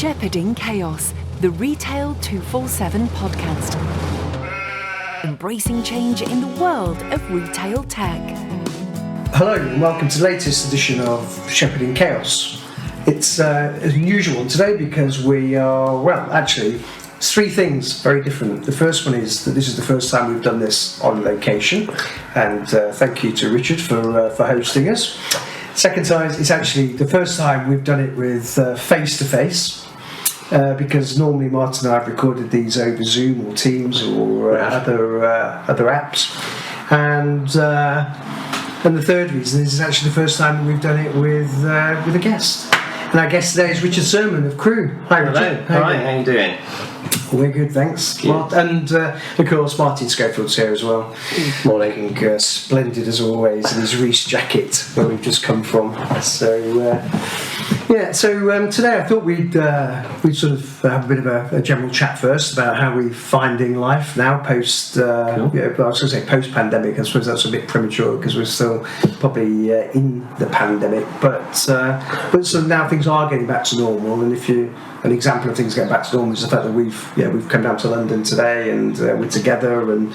Shepherding Chaos, the Retail 247 podcast. Embracing change in the world of retail tech. Hello and welcome to the latest edition of Shepherding Chaos. It's as usual today because we are, it's three things very different. The first one is that this is the first time we've done this on location, and thank you to Richard for hosting us. Second time, it's actually the first time we've done it with face-to-face, because normally Martin and I have recorded these over Zoom or Teams or other apps, and the third reason is it's actually the first time that we've done it with a guest. And our guest today is Richard Surman of Crew. Hi, Richard. Hello. How are you doing? We're good, thanks. Good. And of course, Martin Schofield's here as well. Morning. Looking splendid as always in his Reese jacket where we've just come from. So today I thought we'd sort of have a bit of a general chat first about how we're finding life now post. Cool. I was going to say post-pandemic. I suppose that's a bit premature because we're still probably in the pandemic. But so now things are getting back to normal, and an example of things getting back to normal is the fact that we've come down to London today and we're together, and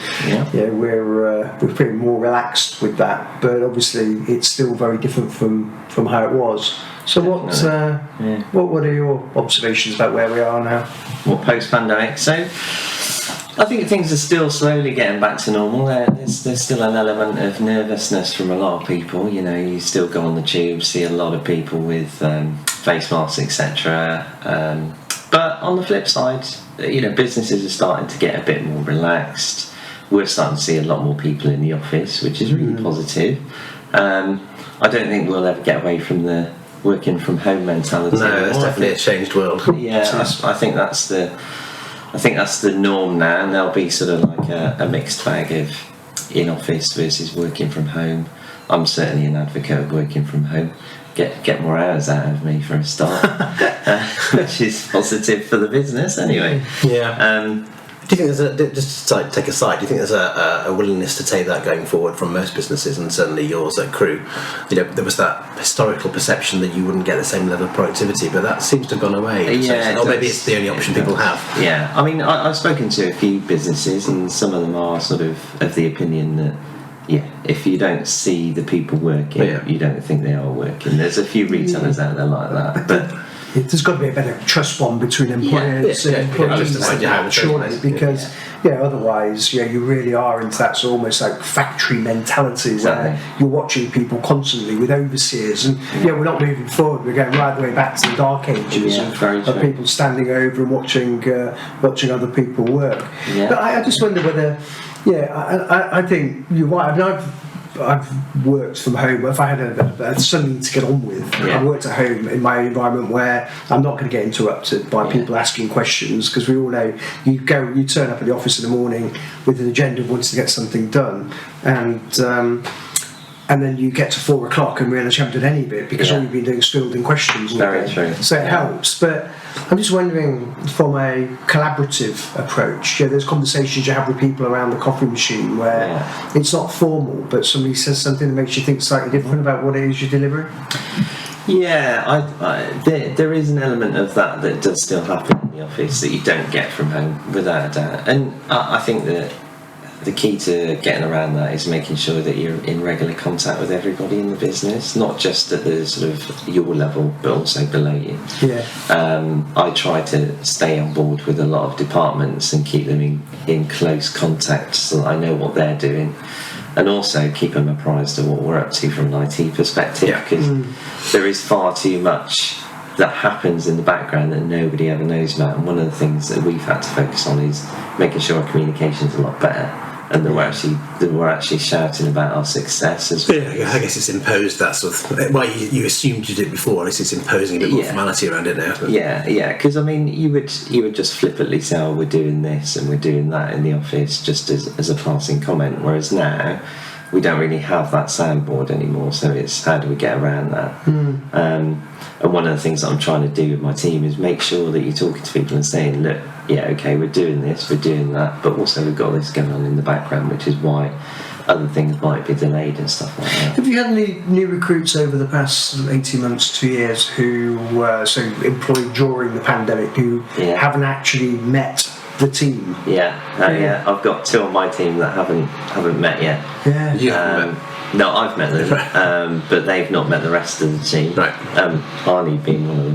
we're pretty more relaxed with that. But obviously, it's still very different from how it was. So what are your observations about where we are now? Well, post-pandemic. So I think things are still slowly getting back to normal. There's still an element of nervousness from a lot of people. You know, you still go on the tube, see a lot of people with face masks, etc. But on the flip side, businesses are starting to get a bit more relaxed. We're starting to see a lot more people in the office, which is really positive. I don't think we'll ever get away from the working from home mentality. No, it's definitely a changed world. Yeah, I think that's the norm now, and there'll be sort of like a mixed bag of in office versus working from home. I'm certainly an advocate of working from home. Get more hours out of me for a start, which is positive for the business anyway. Yeah. Do you think just to take a side, do you think there's a willingness to take that going forward from most businesses, and certainly yours at Crew? There was that historical perception that you wouldn't get the same level of productivity, but that seems to have gone away. Yeah, or maybe it's the only option people have. Yeah, I mean, I've spoken to a few businesses, and some of them are sort of the opinion that, if you don't see the people working, you don't think they are working. There's a few retailers out there like that, but there's got to be a better trust bond between employers and employees, surely, because otherwise, you really are into that sort of almost like factory mentality where you're watching people constantly with overseers, and we're not moving forward. We're going right the way back to the dark ages of people standing over and watching other people work. Yeah. But I just wonder whether, I think you're right. I mean, I've worked from home. If I had something to get on with, I worked at home in my environment where I'm not going to get interrupted by people asking questions, because we all know you turn up at the office in the morning with an agenda of wanting to get something done, and then you get to 4 o'clock and realise you haven't done any of it because all you've been doing is fielding questions. Very true. So it helps, but I'm just wondering, from a collaborative approach, there's conversations you have with people around the coffee machine where it's not formal, but somebody says something that makes you think slightly different about what it is you're delivering. Yeah, there is an element of that does still happen in the office that you don't get from home, without a doubt. And I think that the key to getting around that is making sure that you're in regular contact with everybody in the business, not just at the sort of your level, but also below you. I try to stay on board with a lot of departments and keep them in close contact so that I know what they're doing, and also keep them apprised of what we're up to from an IT perspective, because there is far too much that happens in the background that nobody ever knows about. And one of the things that we've had to focus on is making sure our communication's a lot better, and that we're actually shouting about our success as well. Yeah, I guess it's imposed that sort of. Well, you assumed you did before, and it's imposing a bit more formality around it now. But. Yeah, because I mean, you would just flippantly say, "Oh, we're doing this and we're doing that" in the office, just as a passing comment. Whereas now, we don't really have that soundboard anymore. So it's how do we get around that? And one of the things that I'm trying to do with my team is make sure that you're talking to people and saying, look, we're doing this, we're doing that, but also we've got this going on in the background, which is why other things might be delayed and stuff like that. Have you had any new recruits over the past 18 months, 2 years, who were employed during the pandemic, who haven't actually met the team? Yeah. I've got 2 on my team that haven't met yet. Yeah. You haven't met. No, I've met them, but they've not met the rest of the team. Right. Arnie being one of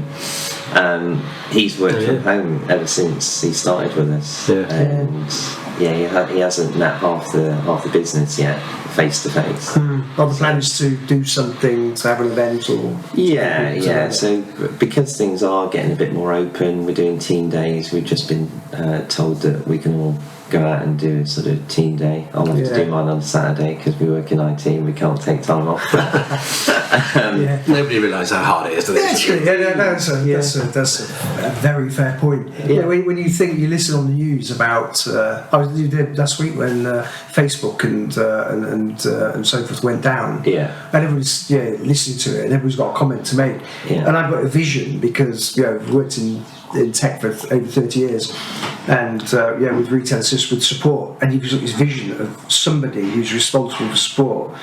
them. He's worked from home ever since he started with us, and he hasn't met half the business yet, face to face. Are the plans to do something, to have an event or? Yeah. So because things are getting a bit more open, we're doing team days. We've just been told that we can all go out and do a sort of team day. I'll have to do mine on Saturday because we work in IT and we can't take time off. Nobody realises how hard it is, do they? That's a very fair point. When you listen on the news about you did last week when Facebook and so forth went down, and everyone's listening to it and everyone's got a comment to make, and I've got a vision because I've worked in tech for over 30 years, and with retail assist with support, and you've got this vision of somebody who's responsible for support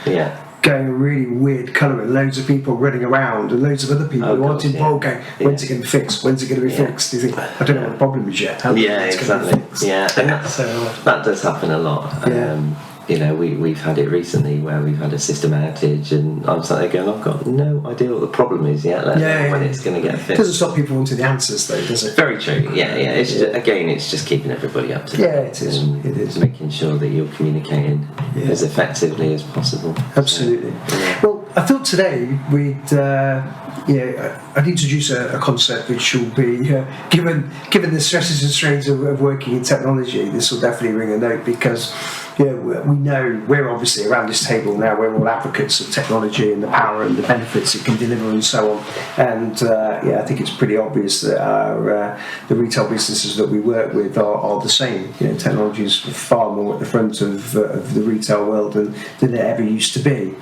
going a really weird colour and loads of people running around and loads of other people who aren't involved going, when's it going to be fixed? When's it going to be fixed? You think, I don't know what the problem is yet. Exactly. And that does happen a lot. We've had it recently where we've had a system outage, and I'm sat there going, I've got no idea what the problem is yet, let alone when it's going to get fixed. It doesn't stop people wanting the answers though, does it? Very true. It's it's just keeping everybody up to date. It is making sure that you're communicating as effectively as possible. Absolutely. Well, I thought today I'd introduce a concept which will be given the stresses and strains of working in technology, this will definitely ring a note, because we know, we're obviously around this table now, we're all advocates of technology and the power and the benefits it can deliver and so on, and I think it's pretty obvious that the retail businesses that we work with are the same. Technology is far more at the front of the retail world than it ever used to be,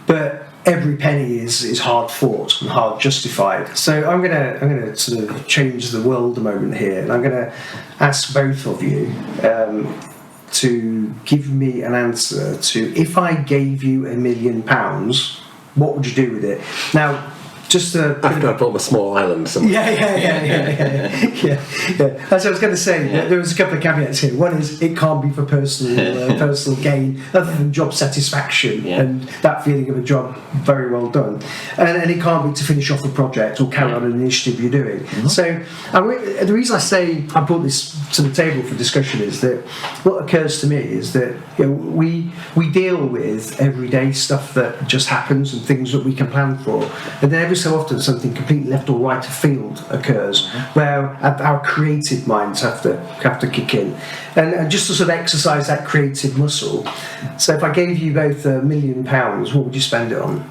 but every penny is hard fought and hard justified. So I'm gonna sort of change the world a moment here, and I'm gonna ask both of you to give me an answer to, if I gave you £1 million, what would you do with it? Now, just after I built a small island somewhere. Yeah. As I was going to say, there was a couple of caveats here. One is, it can't be for personal gain, other than job satisfaction and that feeling of a job very well done, and it can't be to finish off a project or carry on an initiative you're doing. So the reason I say I brought this to the table for discussion is that what occurs to me is that we deal with everyday stuff that just happens and things that we can plan for, and then every so often something completely left or right of field occurs where our creative minds have to kick in, and just to sort of exercise that creative muscle. So if I gave you both £1 million, what would you spend it on?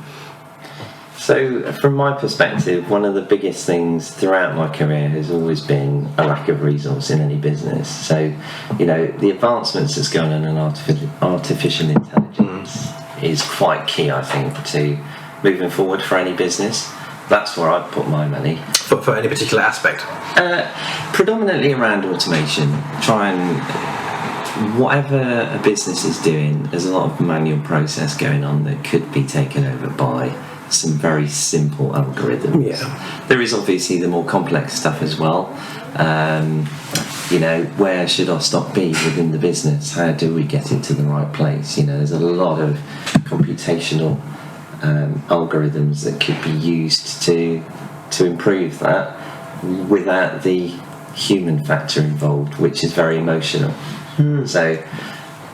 So from my perspective, one of the biggest things throughout my career has always been a lack of resource in any business. So the advancements that's going on in artificial intelligence is quite key, I think, to moving forward for any business. That's where I'd put my money. For any particular aspect? Predominantly around automation. Try and, whatever a business is doing, there's a lot of manual process going on that could be taken over by some very simple algorithms. There is obviously the more complex stuff as well. Where should our stock be within the business? How do we get it to the right place? There's a lot of computational algorithms that could be used to improve that without the human factor involved, which is very emotional. So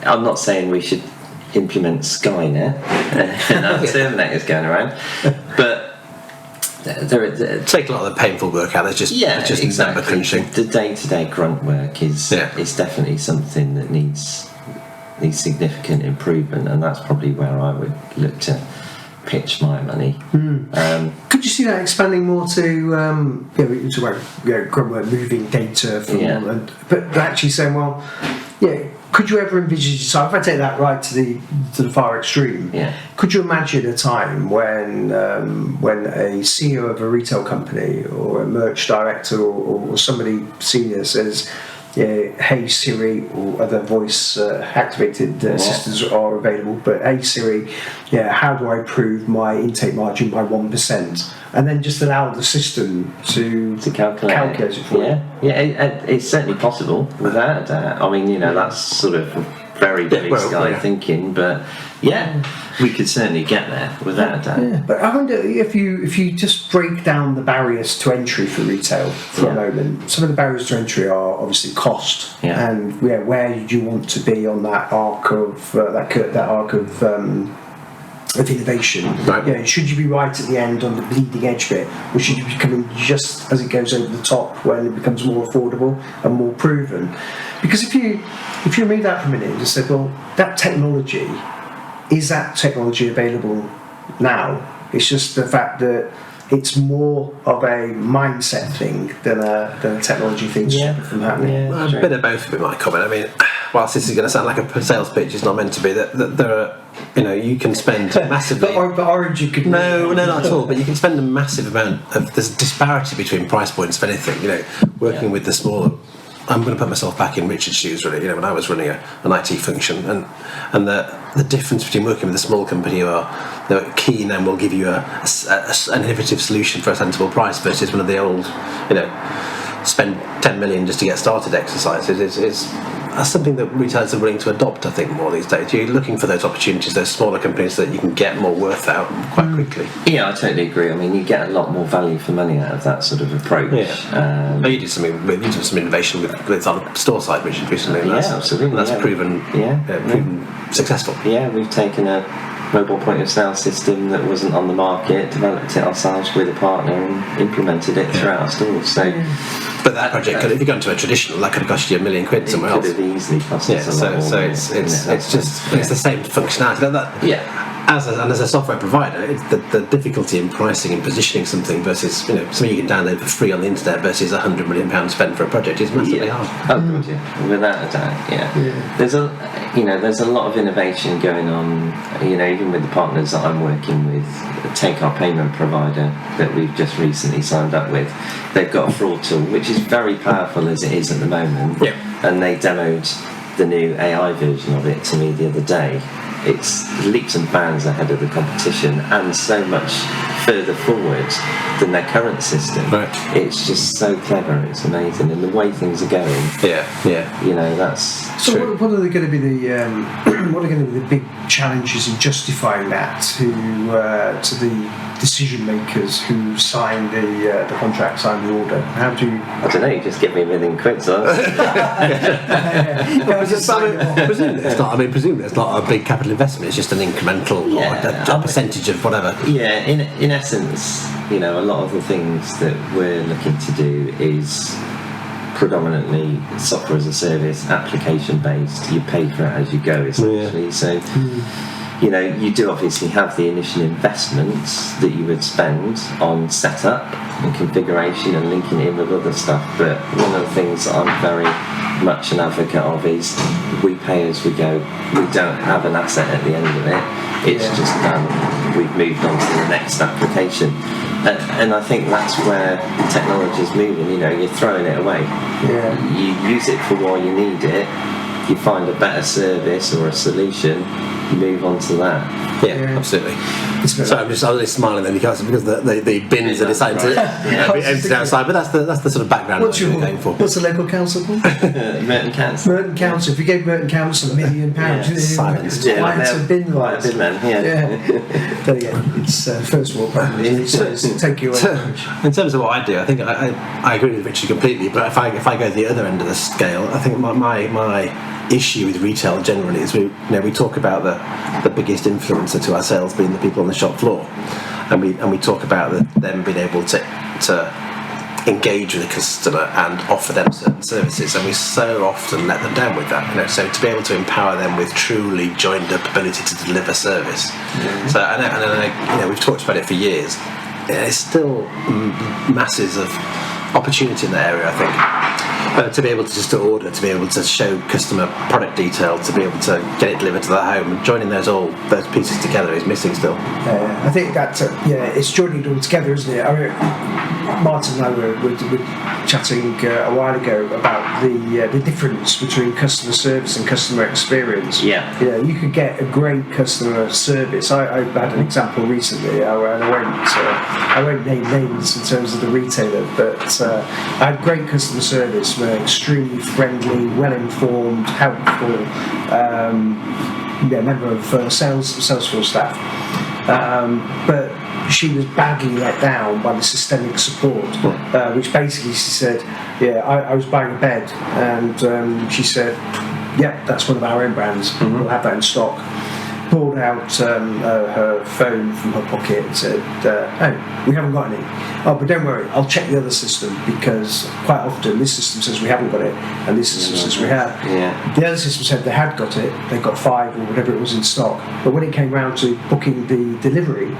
I'm not saying we should implement Skynet and have Terminators going around, but take a lot of the painful work out. There's just exactly. Number crunching. The day-to-day grunt work is definitely something that needs significant improvement, and that's probably where I would look to pitch my money. Could you see that expanding more to grunt work, moving data from, but actually saying, could you ever envisage yourself, if I take that right to the far extreme, could you imagine a time when a CEO of a retail company or a merch director or somebody senior says, Hey Siri or other voice activated assistants are available, but Hey Siri, how do I improve my intake margin by 1%? And then just allow the system to calculate it for you. It's certainly possible, without a doubt. I mean, that's sort of very blue sky thinking, but we could certainly get there without a doubt. Yeah, but I wonder if you just break down the barriers to entry for retail for a moment. Some of the barriers to entry are obviously cost, and where do you want to be on that arc of of innovation? Right. Should you be right at the end on the bleeding edge bit, or should you be coming just as it goes over the top when it becomes more affordable and more proven? Because if you remove that for a minute and just say, well, that technology, is that technology available now? It's just the fact that it's more of a mindset thing than a technology thing from happening. A bit of both would be my comment. I mean, whilst this is going to sound like a sales pitch, it's not meant to be. That there are, you can spend massively. But Orange, you could no, not at all. But you can spend a massive amount of. There's a disparity between price points of anything. Working with the smaller. I'm going to put myself back in Richard's shoes, really. When I was running an IT function, and the difference between working with a small company who are keen and will give you an innovative solution for a sensible price versus one of the old, spend 10 million just to get started exercises is something that retailers are willing to adopt, I think, more these days. You're looking for those opportunities, those smaller companies that you can get more worth out quite quickly. Yeah, I totally agree. I mean, you get a lot more value for money out of that sort of approach. You did some innovation with our store site, Richard, recently. Absolutely. That's proven successful. Yeah, we've taken a mobile point of sale system that wasn't on the market, developed it ourselves with a partner, and implemented it throughout our stores. So, but that project, if you go into a traditional, that could have cost you £1 million somewhere else. It could have easily cost us a lot more. So it's the same functionality. As a software provider, it's the difficulty in pricing and positioning something versus something you can download for free on the internet versus £100 million spent for a project is massively hard. Without a doubt. There's a lot of innovation going on. Even with the partners that I'm working with, take our payment provider that we've just recently signed up with. They've got a fraud tool which is very powerful as it is at the moment. And they demoed the new AI version of it to me the other day. It's leaps and bounds ahead of the competition and so much further forward than their current system. Right. It's just so clever, it's amazing, and the way things are going. That's so true. what are going to be the big challenges in justifying that to the decision makers who sign the contract, sign the order? How do you? I don't know. You just give me £1 million quid. So presumably it's not a big capital investment. It's just an incremental or a percentage of whatever. Yeah, in essence, a lot of the things that we're looking to do is predominantly software as a service, application based. You pay for it as you go, essentially. So, you do obviously have the initial investments that you would spend on setup and configuration and linking it in with other stuff. But one of the things that I'm very much an advocate of is we pay as we go. We don't have an asset at the end of it. It's just done. We've moved on to the next application. And I think that's where technology is moving. You're throwing it away. You use it for why you need it. You find a better service or a solution, you move on to that. Absolutely. So I was only smiling then because the bins are deciding to be emptied outside, but that's the sort of background what's you're going for. What's the local council called? Merton Council. Merton Council. If you gave Merton Council £1 million, silence. It's bin quite a bin man. There you go. It's first world problem. So take you away. In terms of what I do, I think I agree with Richard completely. But if I go to the other end of the scale, I think my issue with retail generally is we talk about the biggest influencer to our sales being the people on the shop floor, and we talk about them being able to engage with the customer and offer them certain services, and we so often let them down with that. So to be able to empower them with truly joined up ability to deliver service. So I know we've talked about it for years. There's still masses of opportunity in that area, I think. To be able to just order, to be able to show customer product detail, to be able to get it delivered to their home, joining those pieces together is missing still. I think that it's joining it all together, isn't it? I mean, Martin and I were chatting a while ago about the difference between customer service and customer experience. Yeah. You could get a great customer service. I had an example recently, and I won't name names in terms of the retailer, but I had great customer service. Were extremely friendly, well informed, helpful. Member of Salesforce staff, but she was badly let down by the systemic support, which basically she said, I was buying a bed, and she said, that's one of our own brands, we'll have that in stock. Pulled out her phone from her pocket and said, we haven't got any. Oh, but don't worry, I'll check the other system, because quite often this system says we haven't got it and this system says we have. The other system said they had got it, they got 5 or whatever it was in stock, but when it came round to booking the delivery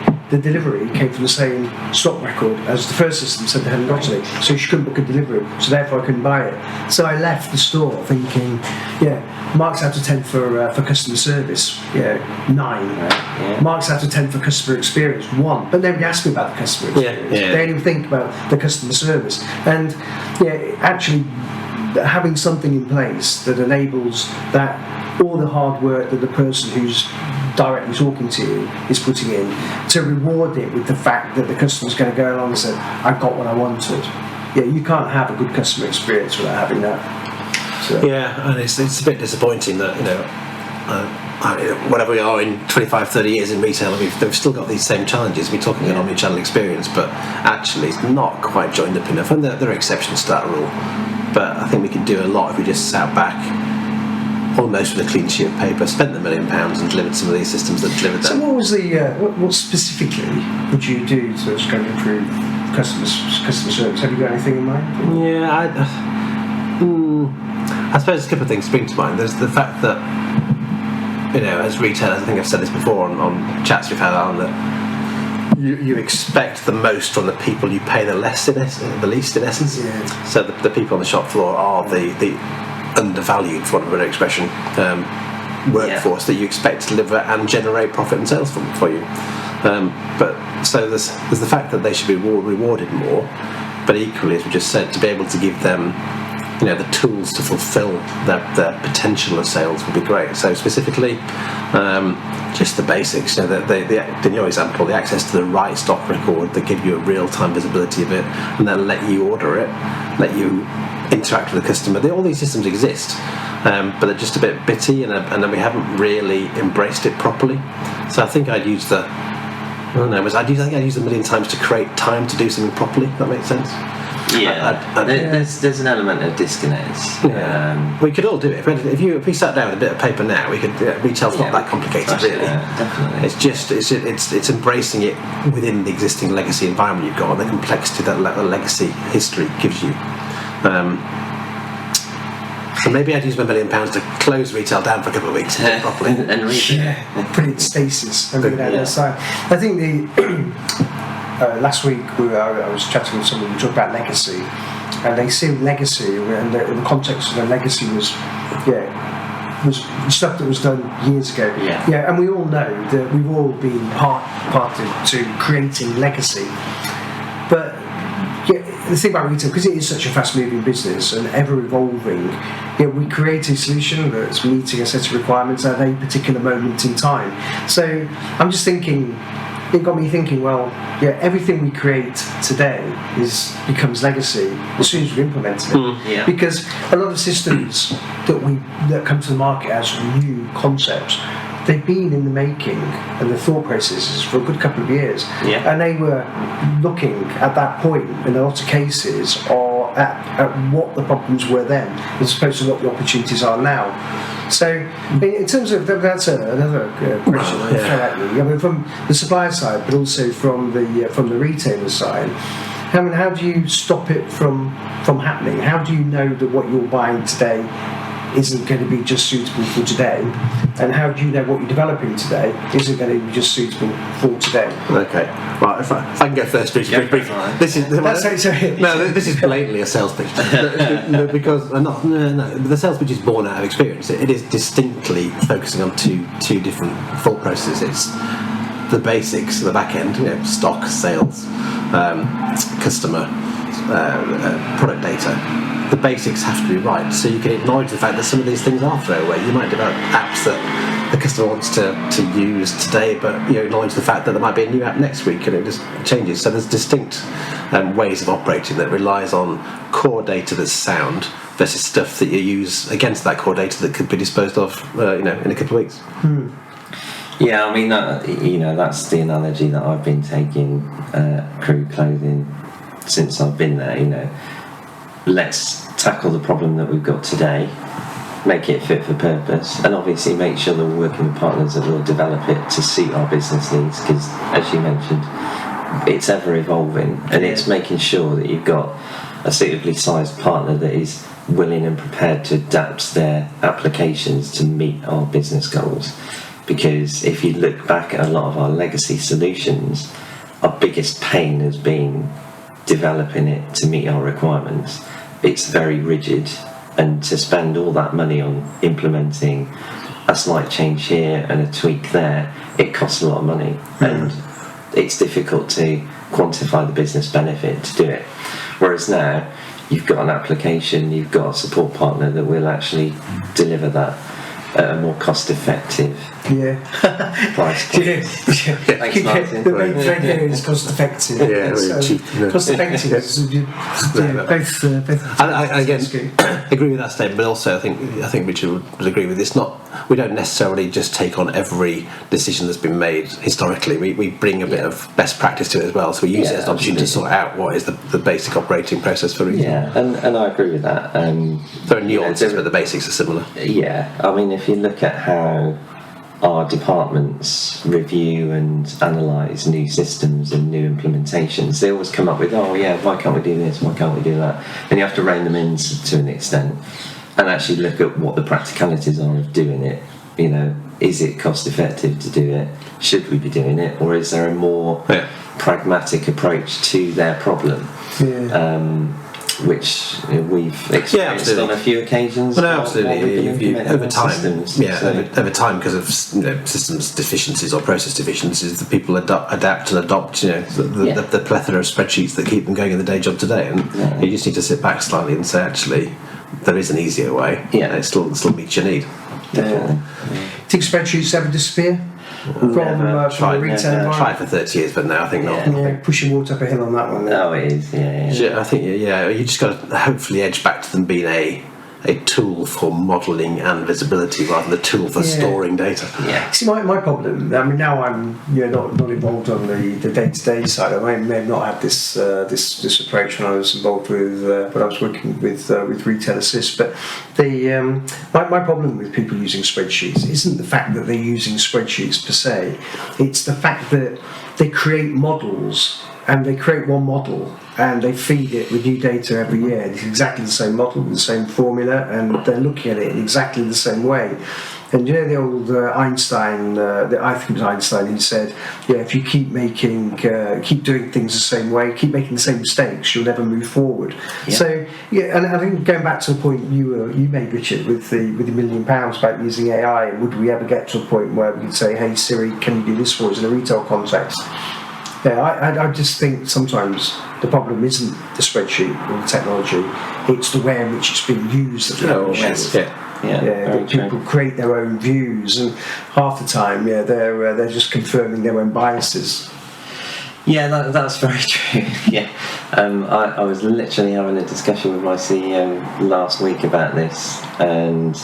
came from the same stock record as the first system said they hadn't got it, so she couldn't book a delivery, so therefore I couldn't buy it. So I left the store thinking, marks out of 10 for customer service, 9. Marks out of 10 for customer experience, 1. But nobody asked me about the customer experience. They didn't even think about the customer service. And actually having something in place that enables that all the hard work that the person who's directly talking to you is putting in, to reward it with the fact that the customer's going to go along and say, I got what I wanted. You can't have a good customer experience without having that. So. And it's a bit disappointing that whatever we are in 25, 30 years in retail, they've still got these same challenges. We're talking an omni-channel experience, but actually it's not quite joined up enough, and there are exceptions to that rule. But I think we could do a lot if we just sat back almost with a clean sheet of paper, spent the £1 million and delivered some of these systems that delivered that. So what was what specifically would you do to kind of improve customer service? Have you got anything in mind? I suppose a couple of things spring to mind. There's the fact that, as retailers, I think I've said this before on chats we've had, Alan, that you expect the most from the people you pay the least in essence. So the people on the shop floor are the undervalued, for want of a better expression, workforce that you expect to deliver and generate profit and sales for you. But so there's the fact that they should be rewarded more, but equally, as we just said, to be able to give them the tools to fulfil their potential of sales would be great. So specifically, just the basics. In your example, the access to the right stock record that give you a real-time visibility of it, and then let you order it, let you interact with the customer. All these systems exist, but they're just a bit bitty, and then we haven't really embraced it properly. So I think I'd use I'd use them a million times to create time to do something properly. If that makes sense. There's an element of disconnect. We could all do it. If we sat down with a bit of paper now, we could. Retail's not that complicated, really. Definitely. It's just it's embracing it within the existing legacy environment you've got, and the complexity that the legacy history gives you. So maybe I'd use my £1 million to close retail down for a couple of weeks properly and put it in stasis and bring it out outside. I think last week I was chatting with someone who talked about legacy, and they see legacy, and the context of the legacy was stuff that was done years ago. And we all know that we've all been parted to creating legacy, but the thing about retail, because it is such a fast-moving business and ever-evolving, we create a solution that's meeting a set of requirements at a particular moment in time. So I'm just thinking, it got me thinking, everything we create today becomes legacy as soon as we implement it. Because a lot of systems that come to the market as new concepts, they've been in the making and the thought processes for a good couple of years, and they were looking at that point in a lot of cases or at what the problems were then as opposed to what the opportunities are now. So in terms of that's another question I throw at you. I mean, from the supplier side, but also from the retailer side. I mean, how do you stop it from happening? How do you know that what you're buying today isn't going to be just suitable for today, and how do you know what you're developing today isn't going to be just suitable for today? Okay, right. If I can go first, Richard. This is blatantly a sales pitch because the sales pitch is born out of experience. It is distinctly focusing on two different thought processes. It's the basics, the back end, stock, sales, customer, product data, the basics have to be right. So you can acknowledge the fact that some of these things are throwaway. You might develop apps that the customer wants to use today, but acknowledge the fact that there might be a new app next week and it just changes. So there's distinct ways of operating that relies on core data that's sound versus stuff that you use against that core data that could be disposed of in a couple of weeks. Yeah, I mean, that's the analogy that I've been taking Crew Clothing since I've been there. Let's tackle the problem that we've got today, make it fit for purpose, and obviously make sure that we're working with partners that will develop it to suit our business needs, because, as you mentioned, it's ever evolving, and it's making sure that you've got a suitably sized partner that is willing and prepared to adapt their applications to meet our business goals. Because if you look back at a lot of our legacy solutions, our biggest pain has been developing it to meet our requirements. It's very rigid, and to spend all that money on implementing a slight change here and a tweak there, it costs a lot of money, and it's difficult to quantify the business benefit to do it. Whereas now, you've got an application, you've got a support partner that will actually deliver that at a more cost-effective price point. Thanks, Martin. The main thread here is cost-effective. Cheap. Cost-effective is both. I again agree with that statement, but also I think Richard would agree with this. We don't necessarily just take on every decision that's been made historically. We bring a bit of best practice to it as well. So we use it as an opportunity to sort out what is the basic operating process for retail. Yeah, and I agree with that. There are nuances, but the basics are similar. Yeah, I mean, if you look at how our departments review and analyse new systems and new implementations, they always come up with, why can't we do this, why can't we do that? And you have to rein them in to an extent and actually look at what the practicalities are of doing it. Is it cost effective to do it? Should we be doing it? Or is there a more pragmatic approach to their problem? Which we've experienced on a few occasions. Well, no, absolutely. Over time, over time, because of systems deficiencies or process deficiencies, the people adapt and adopt. The plethora of spreadsheets that keep them going in the day job today, and you just need to sit back slightly and say, actually, there is an easier way. It still meets your need. Definitely. Think spreadsheets ever disappear? From the retail environment? Tried for 30 years, but no, I think not. Pushing water up a hill on that one. No, it is. I think you just got to hopefully edge back to them being a tool for modelling and visibility rather than a tool for storing data. See, my problem, I mean, now I'm not involved on the day-to-day side. I may have not had this approach when I was involved with when I was working with Retail Assist, but my problem with people using spreadsheets isn't the fact that they're using spreadsheets per se, it's the fact that they create models, and they create one model and they feed it with new data every year. It's exactly the same model with the same formula, and they're looking at it in exactly the same way. And the old Einstein, I think it was Einstein, who said, if you keep doing things the same way, keep making the same mistakes, you'll never move forward. So and I think going back to the point you made, Richard, with the £1 million about using AI, would we ever get to a point where we could say, hey Siri, can you do this for us in a retail context? I just think sometimes the problem isn't the spreadsheet or the technology, it's the way in which it's being used. People create their own views, and half the time, they're just confirming their own biases. Yeah, that's very true. I was literally having a discussion with my CEO last week about this, and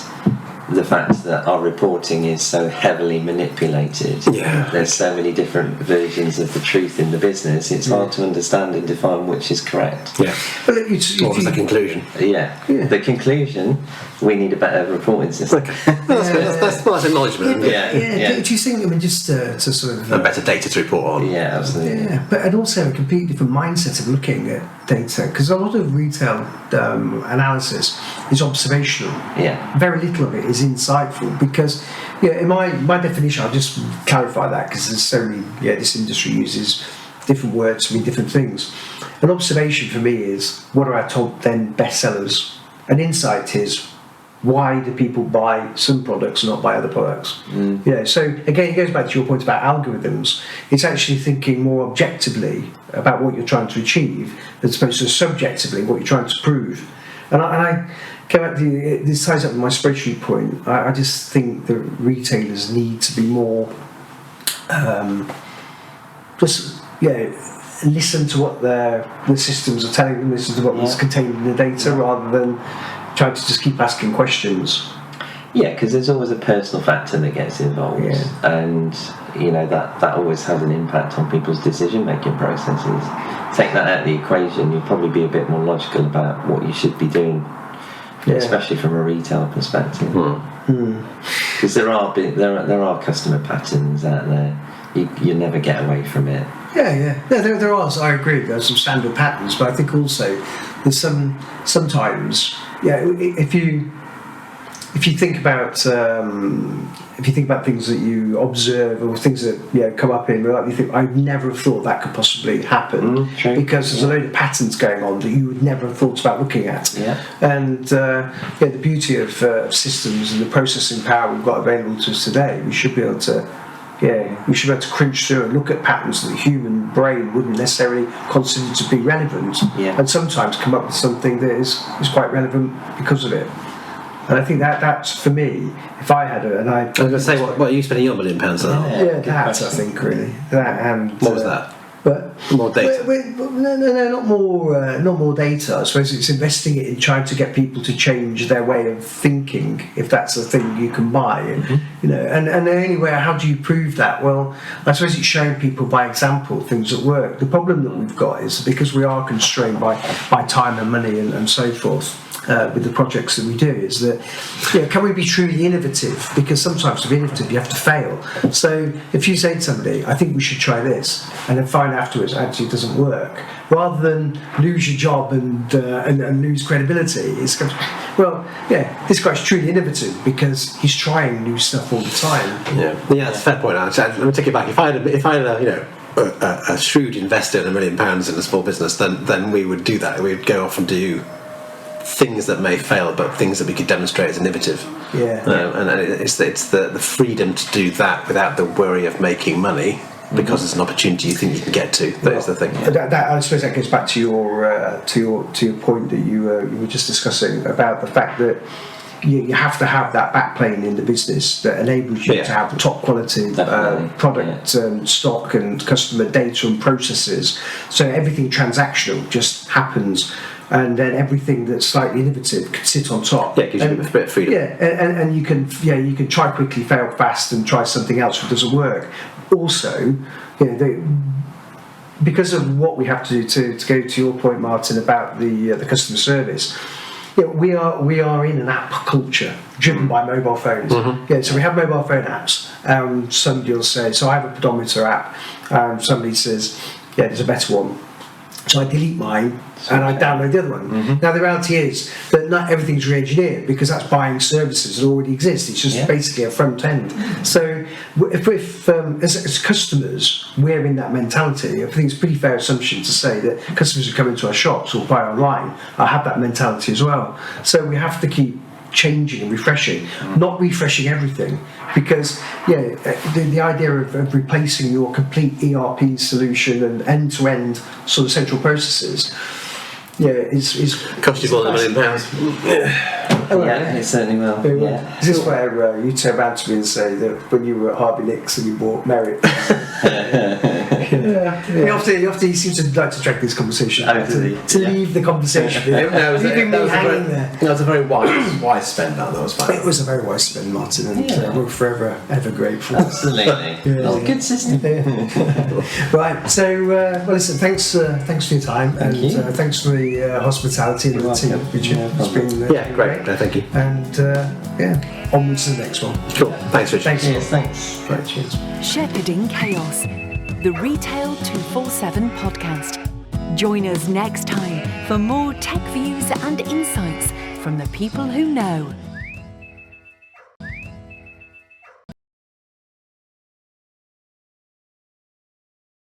the fact that our reporting is so heavily manipulated. There's so many different versions of the truth in the business, it's hard to understand and define which is correct. But what was the conclusion? The conclusion, we need a better reporting system. That's acknowledgement. Do you think, I mean, just to sort of and better data to report on? Absolutely. And also a completely different mindset of looking at data, because a lot of retail analysis is observational. Very little of it is insightful, because in my definition, I'll just clarify that because there's so many, this industry uses different words to mean different things. An observation for me is, what are our top 10 bestsellers? An insight is, why do people buy some products and not buy other products? So again, it goes back to your point about algorithms. It's actually thinking more objectively about what you're trying to achieve, as opposed to subjectively what you're trying to prove. And I came back to this ties up with my spreadsheet point. I just think that retailers need to be more listen to what the systems are telling them, listen to what is contained in the data, rather than trying to just keep asking questions. Yeah, because there's always a personal factor that gets involved, and that always has an impact on people's decision-making processes. Take that out of the equation, you'll probably be a bit more logical about what you should be doing, especially from a retail perspective. Because there are customer patterns out there. You never get away from it. Yeah, there are. I agree. There are some standard patterns, but I think also there's sometimes, if you think about things that you observe or things that come up in real life, you think, I'd never have thought that could possibly happen, because there's a load of patterns going on that you would never have thought about looking at. And the beauty of systems and the processing power we've got available to us today, we should be able to crunch through and look at patterns that the human brain wouldn't necessarily consider to be relevant, and sometimes come up with something that is quite relevant because of it. And I think that's, for me, if I had I was going to say, what are you spending your £1 million on? I think, really. That, and what was that? But more data. No, not more data. I suppose it's investing it in trying to get people to change their way of thinking, if that's a thing you can buy. And the only way, how do you prove that? Well, I suppose it's showing people by example things that work. The problem that we've got is, because we are constrained by time and money and so forth, with the projects that we do, is that can we be truly innovative? Because sometimes to be innovative you have to fail. So if you say to somebody, I think we should try this, and then find afterwards actually it doesn't work, rather than lose your job and lose credibility, it's this guy's truly innovative because he's trying new stuff all the time. That's a fair point. Let me take it back. If I had a shrewd investor in £1 million in a small business, then we would do that. We'd go off and do things that may fail, but things that we could demonstrate as innovative. And it's the freedom to do that without the worry of making money, because it's an opportunity you think you can get to. That is the thing. I suppose that goes back to your point that you were just discussing about the fact that you have to have that backplane in the business that enables you to have the top quality product stock and customer data and processes. So everything transactional just happens, and then everything that's slightly innovative can sit on top. It gives you a bit of freedom. And you can try quickly, fail fast, and try something else if it doesn't work. Also, because of what we have to do to go to your point, Martin, about the customer service. We are in an app culture driven by mobile phones. So we have mobile phone apps. Somebody will say, so I have a pedometer app. Somebody says, there's a better one. So I delete mine and I download the other one. Now the reality is that not everything's re-engineered, because that's buying services that already exist. It's just basically a front end. So if as customers we're in that mentality, I think it's a pretty fair assumption to say that customers who come into our shops or buy online have that mentality as well. So we have to keep changing and refreshing, not refreshing everything, because the idea of replacing your complete ERP solution and end-to-end sort of central processes is cost you more than £1 million. It certainly will. Is this where you turn around to me and say that when you were at Harvey Nicks and you bought Merit? You seem to like to drag this conversation to leave the conversation. Leaving me hanging there. That was a very wise spend. That was fine. It was a very wise spend, Martin, and we're forever ever grateful. Absolutely. Good system. Right. So, listen. Thanks for your time, and thanks for the hospitality and the team, Richard. It's been great. Thank you. And onwards to the next one. Cool. Thanks, Richard. Thanks. Right, cheers. Shepherding Chaos, the Retail 247 podcast. Join us next time for more tech views and insights from the people who know.